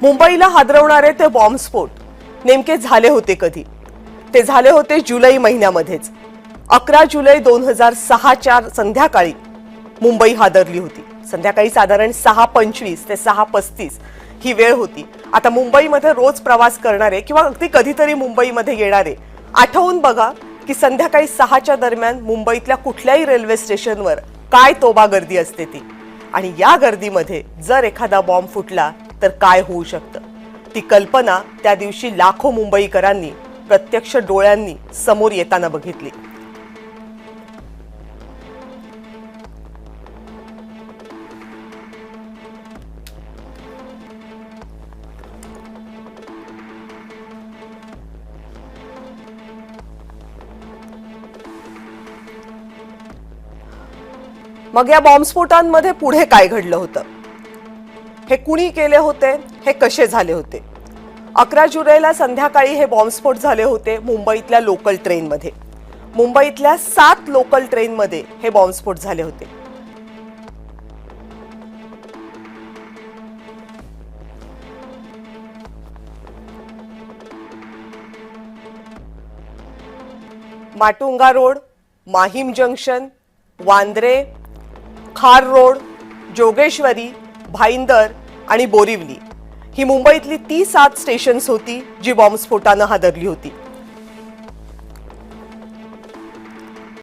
मुंबईला हादरवणारे ते बॉम्बस्फोट नेमके झाले होते कधी? ते झाले होते जुलै महिन्यामध्येच. 11 जुलै 2006च्या संध्याकाळी मुंबई हादरली होती. संध्याकाळी साधारण 6:25 ते 6:35 ही वेळ होती. आता मुंबईमध्ये रोज प्रवास करणारे किंवा अगदी कधीतरी मुंबईमध्ये येणारे आठवून बघा की संध्याकाळी 6च्या दरम्यान मुंबईतल्या कुठल्याही रेल्वे स्टेशनवर काय तोबा गर्दी असते ती. आणि या गर्दीमध्ये जर एखादा बॉम्ब फुटला तर काय होऊ शकतं, ती कल्पना त्या दिवशी लाखो मुंबईकरांनी प्रत्यक्ष डोळ्यांनी समोर येताना बघितली. मग या बॉम्बस्फोटांमध्ये पुढे काय घडलं होतं, हे कुणी केले होते, हे कसे झाले होते? 11 जुलैला संध्याकाळी हे बॉम्बस्फोट झाले होते मुंबईतल्या लोकल ट्रेनमध्ये. मुंबईतल्या 7 लोकल ट्रेनमध्ये हे बॉम्बस्फोट झाले होते. माटुंगा रोड, माहीम जंक्शन, वांद्रे, खार रोड, जोगेश्वरी, भाईंदर आणि बोरिवली ही मुंबईतली ती 7 स्टेशन्स होती जी बॉम्बस्फोटानं हादरली होती.